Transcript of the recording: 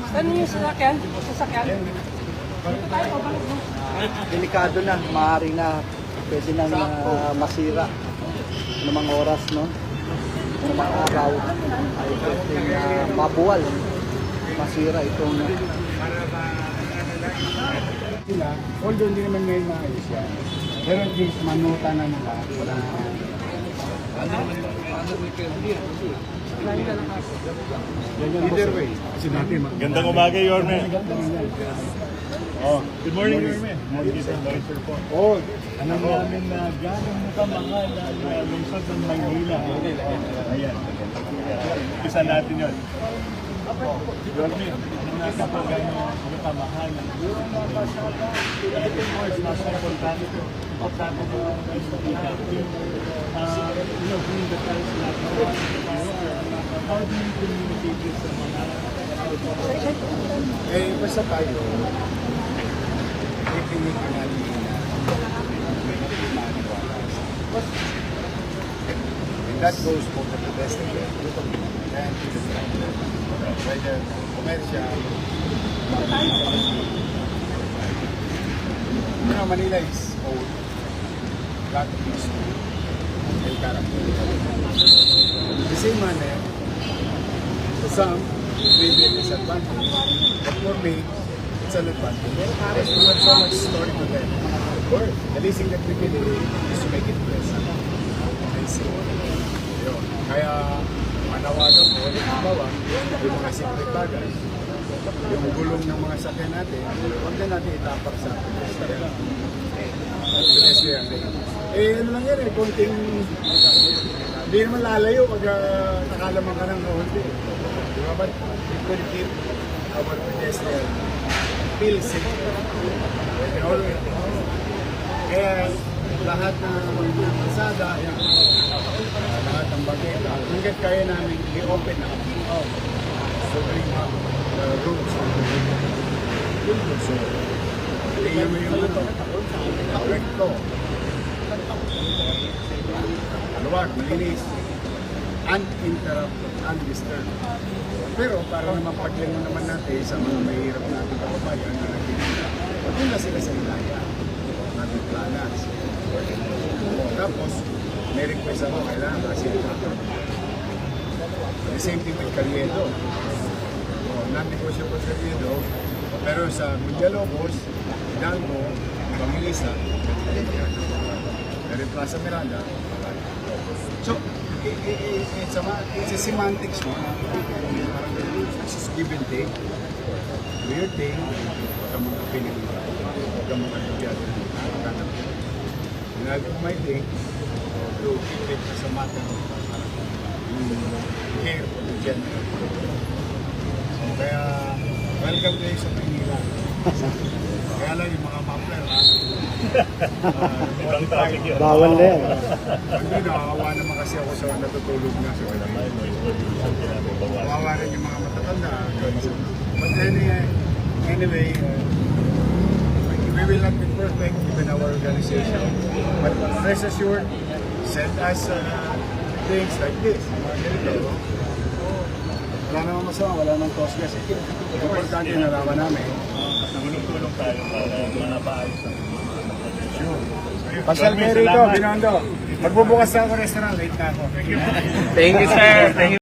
Saan yung sasakyan? Sasakyan? Dito tayo, pabalik mo. Delikado na, maaari na pwede nang masira ng mga oras, no? Sa mga araw ay pwedeng mabuwal, masira itong sila, although hindi naman ngayon maayos yan. Pero at least manuta na nila. Wala na. Either way. Kasi natin, Gandang umaga, Yorme. Oh, Good morning, Yorme. Nakikita ang Vicer po. oh, Alam namin na gano'n mo kamahal ang lungsod ng Maynila. Ayan. Isa natin yun. Yorme, alam natin po gano'n mo kamahal ang lungsod ng Maynila. Ito mo is nasa importante po. Importante po ang bring the price natin. How do you communicate this sa mga basta tayo, ipinig ka natin and that goes for the pedestrian and to the driver. Whether commercial, Manila is old, lot of history and character. The same manner, to some, maybe a disadvantage, but for me, it's an advantage. Because we have so much story to tell. The least thing that we can do is to make it present. And see. Yun. Kaya, manawagan ko, halimbawa, yung mga simple bagay, yung gulong ng mga sakyan natin, huwag na natin itapak sa pedestrian. At pedestrian lane. Ano lang yan konting, hindi naman lalayo pag nakalaman ka ng kaunti. Diba ba? We could keep our pedestrian feel safe. Kaya lahat ng kalsada, lahat ng bagay, hanggat kaya namin i-open na to bring up the roads. So, tingnan mo yung recto. Maluwag, malinis, uninterrupted, undisturbed. Pero para naman paglingon naman natin sa mga mahirap natin kababayan na nagtitinda, magmula sila sa ilaya, natin planas. Tapos, may request ako, kailangan kasi the same thing with Caliedo. Non-negotiable Caliedo, pero sa Villalobos, Hidalgo, Pamilisa, pero Plaza Miranda, so, it's a semantics mo. This is give and take. Do your thing. Huwag kang mga pinili. Huwag kang mga nagyado. And I'll do my thing to keep it as a matter of care for the general. So, kaya, welcome kayo sa Maynila. Kaya lang yung mga muffler, ha? Ibang topic yun. bawal na yan. Hindi, nakawawa naman kasi ako sa natutulog na sa wala. Kawawa rin yung mga matatanda. But anyway, we will not be perfect even our organization. But rest assured, send us things like this. Wala namang masama, wala namang cost gas. Importante na nalaman namin. Tulong tayo para mapaayos ang Pasal kayo rito, Binondo. Magbubukas ako restaurant, late na ako. Thank you, sir. Thank you.